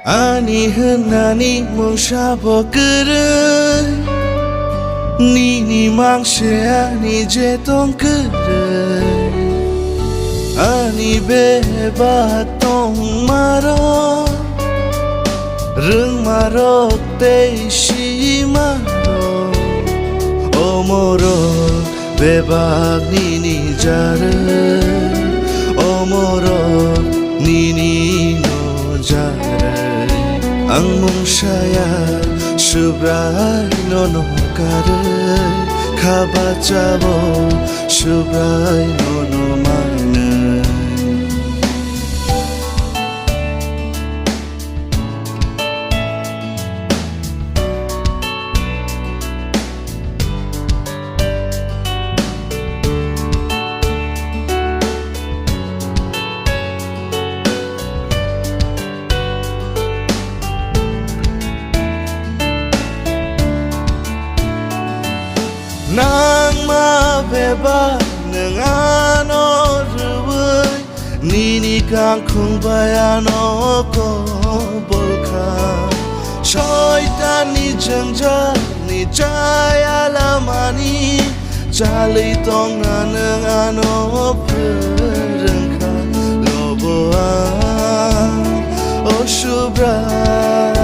Ani henani mongshabo kere Nini mangshea ni jetong kere Ani beba tong maro Rung maro te shi maro Omoro beba nini jare Omoro nini no jare Ang mong saya subray no kare Kabachabo subray no mane Nang ma beba nang ano ruway Nini kang kung bayano ko bolka Shaitan ni jengja ni jaya lamani Jali tong na nang ano perengka Loboan o shubray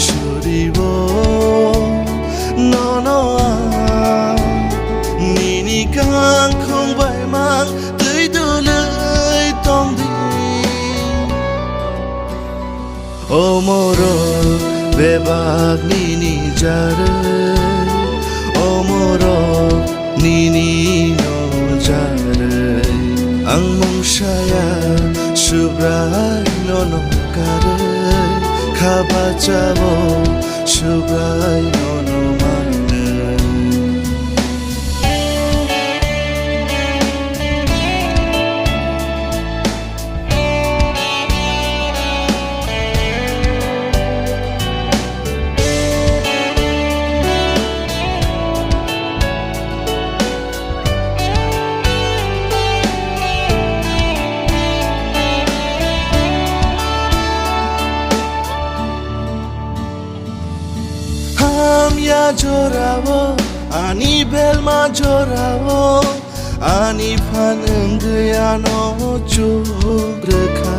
shuribo no no Kang không bay mang tới đưa lời tông đi Omoro bebak nini jare Omoro nini no jare Ang mong saya subray no kare Kabachabo subray no mane Ya jorawo, ani belma jorawo, ani panenggayano chugreka.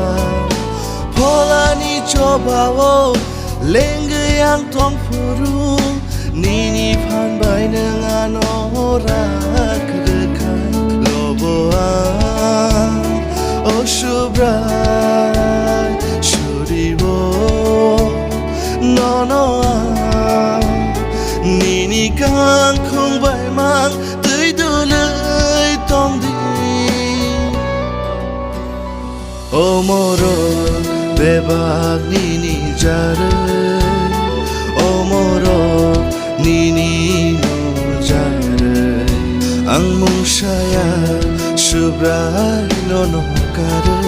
Polani cobawo, lenggayang tong puru, nini pan bay nengano rakreka. Loboan, o shubray, shuriwo, no no. Nini kang không bay mang tới đưa lời tông đi Omoro bebak nini jare Omoro nini no jare Ang mong saya subray no kare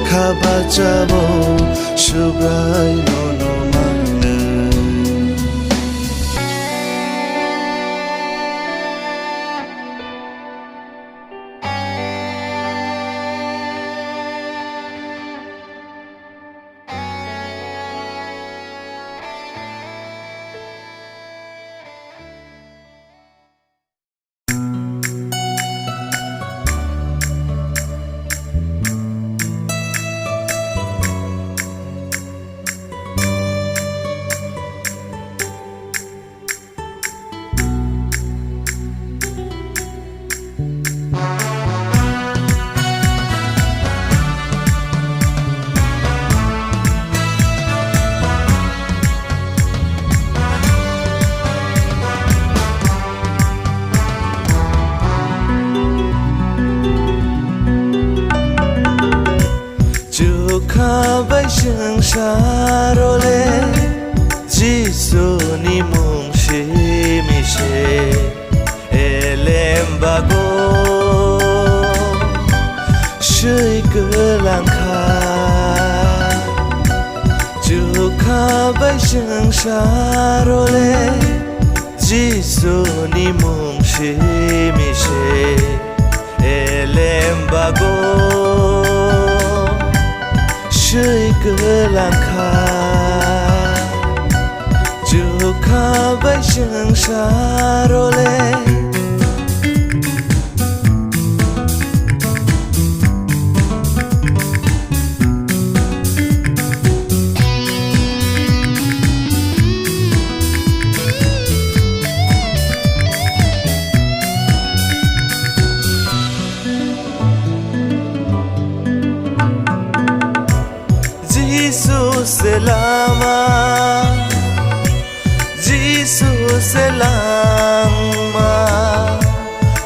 Kabachabo subray no Bay sương sa rô lê Giêsu ni mong shi mi she Elem bago Shui cơ lang kha Chu kha bay sương sa rô lê Giêsu ni mong shi mi she Elem bago chơi cơ lang kha chu kha bay sương sa rô lê Jesus se lama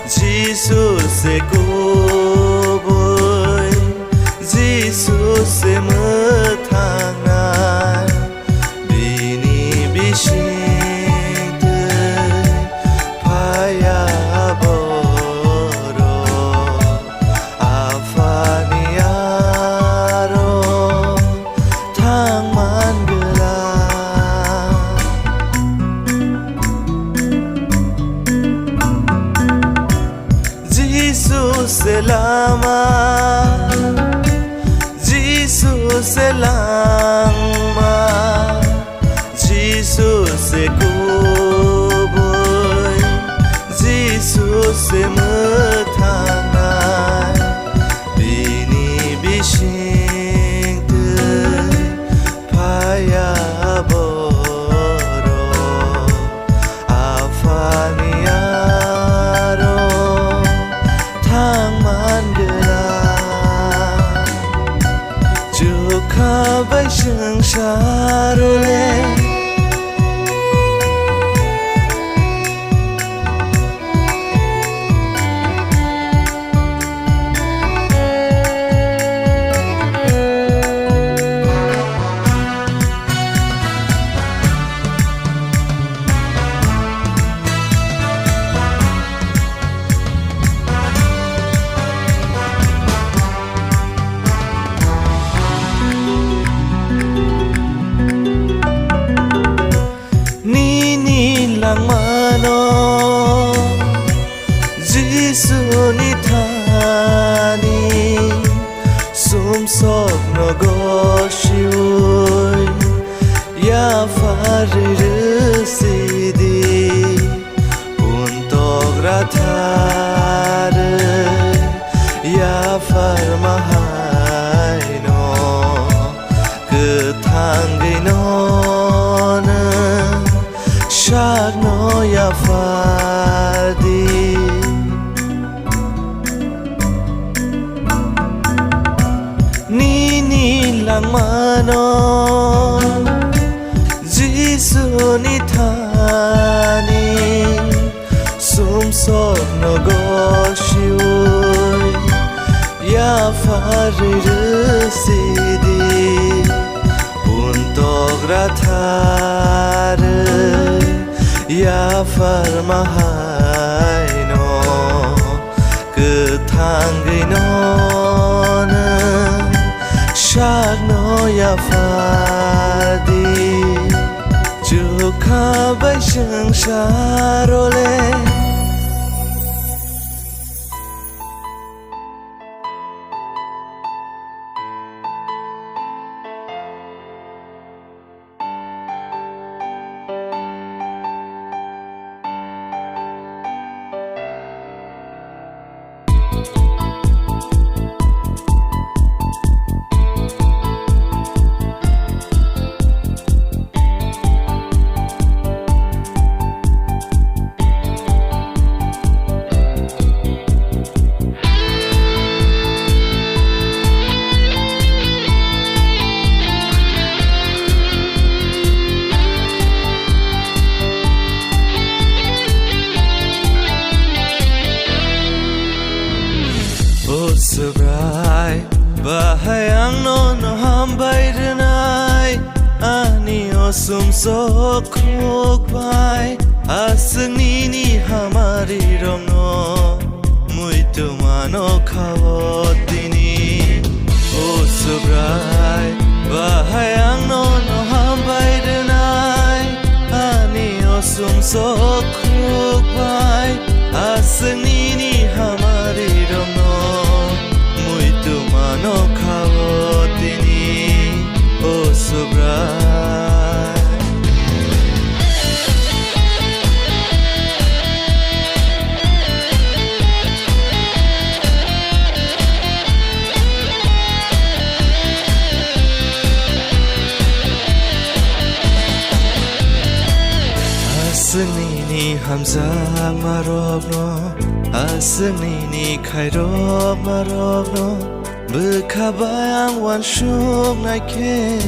Jesus se koboy Jesus se mathangan bini bishing phaya boro afaniaro thang man selama Jesus selama Jesus se koboy Jesus se mathangan bini bishing phaya boro afaniaro kha bay sương sa rô lê Suni thani sum sok no goshui ya farir sidi untuk rathar ya farmahai no kethangai no na shak no ya fardi mano Jesus ni thani sum sok no goshui ya farir sidi untuk rathar ya farmahai no kethangai no shak no ya fardi chu kha bay sương sa rô lê Sebrai bahayang no hambai renai ani osum sokok bai aseng nini hamari romno muito mano khawotini o sebrai bahayang no hambai renai ani osum sokok bai aseng nini hamari romno muito mano khawotini hamzak marokno asni khairok marokno bekhabayang wan shuk naike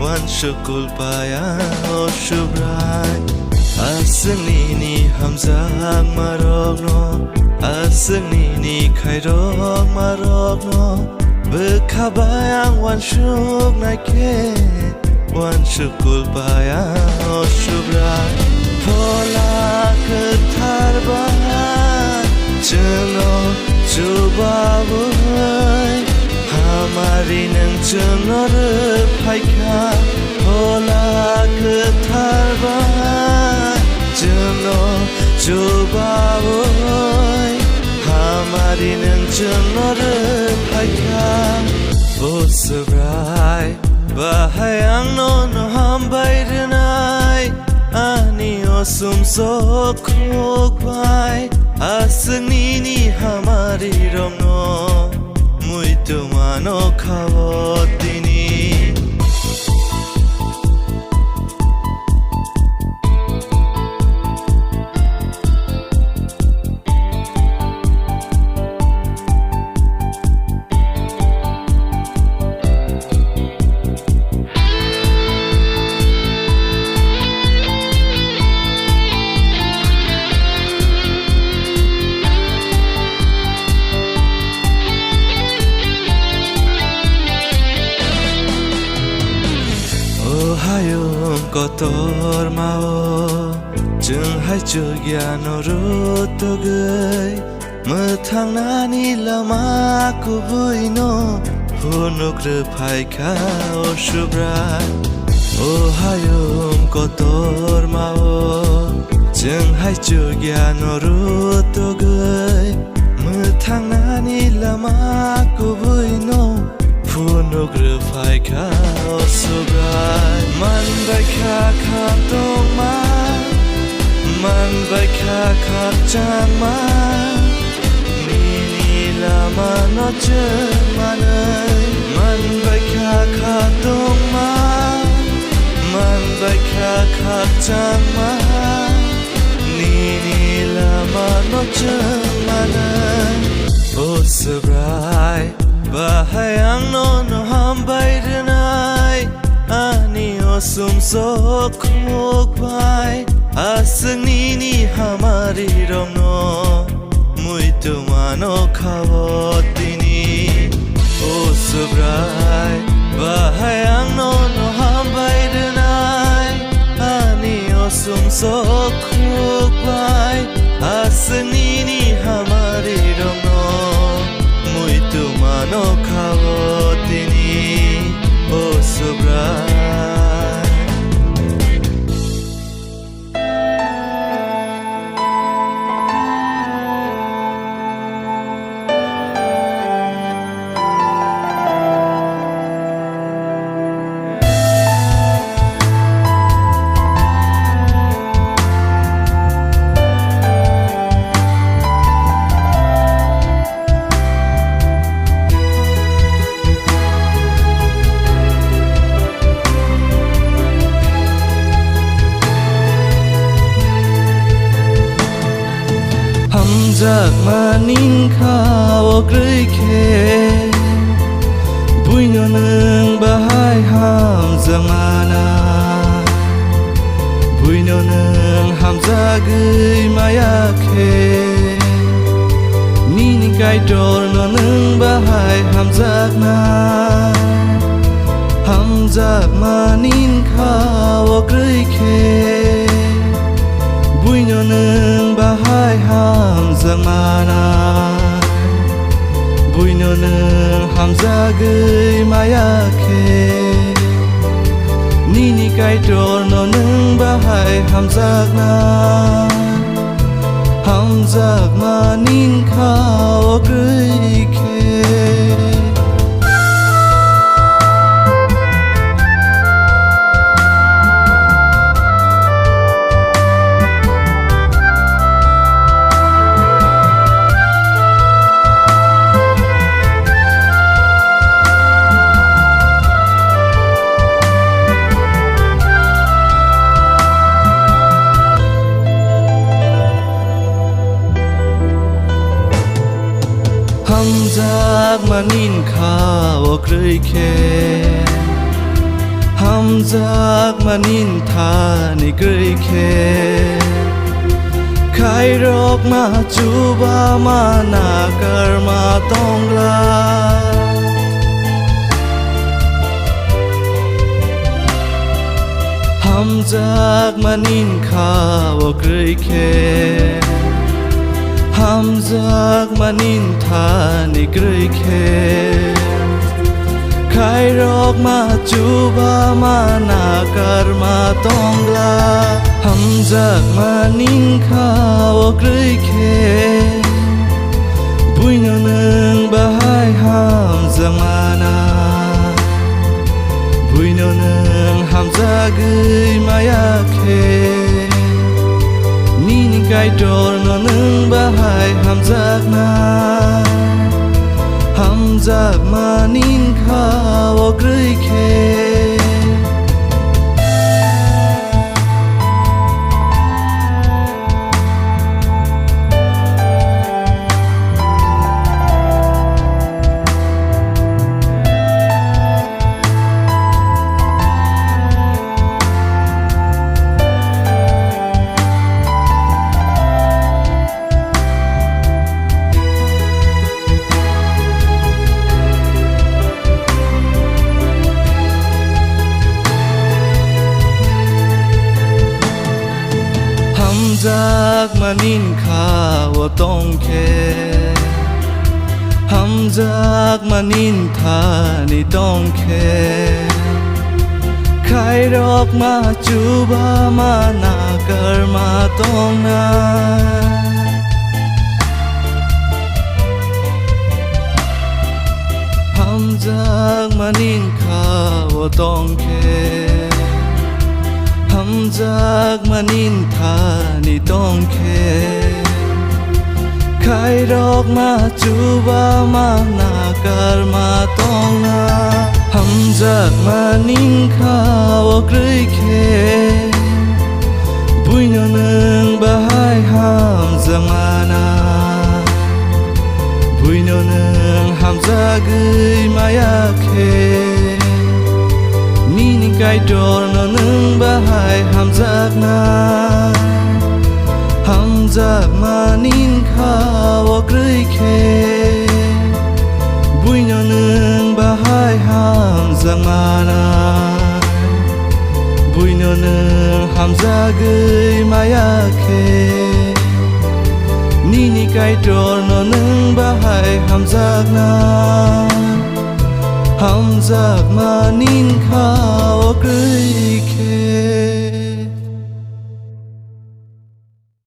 wan shukul payang oshubrai asni hamzak marokno asni khairok marokno bekhabayang wan shuk naike wan shukul payang oshubrai pola ketarban jono jubabai hamari nang jono repaika pola ketarban jono jubabai hamari nang jono repaika bosabrai bahayang no hambai renai ani osum sokok bai asni hamari romno muito mano khavotini kotor mao jeng hai jugyan rutogai mothang nani lama ku buino hunuk repaika oshubrai o hayom kotor mao jeng hai jugyan rutogai mothang nani lama ku buino punuk repaika oshubrai man baika khap dong ma man baika khap chang ma ni lama no chen manai man baika khap dong ma man baika khap chang ma ni lama no chen manai osabrai bahayang no hambai renai ani osum sokok bai asni hamari romno muito mano khavotini osabrai bahayang no hambai renai ani osum sokok bai asni hamari romno muito mano khavotini osabraiจากมานิ่งข้าวกรึยเคบุยโนนึงบ่ให้ห้ามจากมานาบุยโนนึงห้ามจากยมายาเคนี่นิไกดอลโนนึงบ่ให้ห้ามจากนาห้ามจากมานิ่งข้าวกรึยเคบุยโนนึงบ่ให้ห้ามจากมานาบุยโนนึงห้ามจากยมายาเคนี่นิไกดอลโนนึงบ่ให้ห้ามจากนาห้ามจากมานิ่งข้าวกรึยเค Hamzak manin khaw krui khe Hamzak manin tha ni krui khe Khai rok ma chuba ma na karma tongla Hamzak manin khaw krui khe Hamzak manin tha ni krui khe Khai rok ma chuba ma na karma tongla Hamzak manin khaw krui khe Buino nung bahai hamzak mana Buino nung hamzak gui maya khe Nini kai dor no nung bahai hamzak na Hamzak manin khaw krui khe Hamzak manin khaw tong khe Hamzak manin tha ni tong khe Khai rok ma chuba ma na karma tong na Hamzak manin khaw tong khe Hamzak manin tha ni tong khe Khai rok ma chuba ma na karma tong na Hamzak manin khaw krui khe Buino nung bahai hamzak mana Buino nung hamzak gui maya khe Nini kai dor no nung bahai hamzak na Hamzak manin khaw krui khe Buino nung bahai hamzak mana Buino nung hamzak gui maya khe Nini kai dor no nung bahai hamzak na Hamzak manin khaw krui khe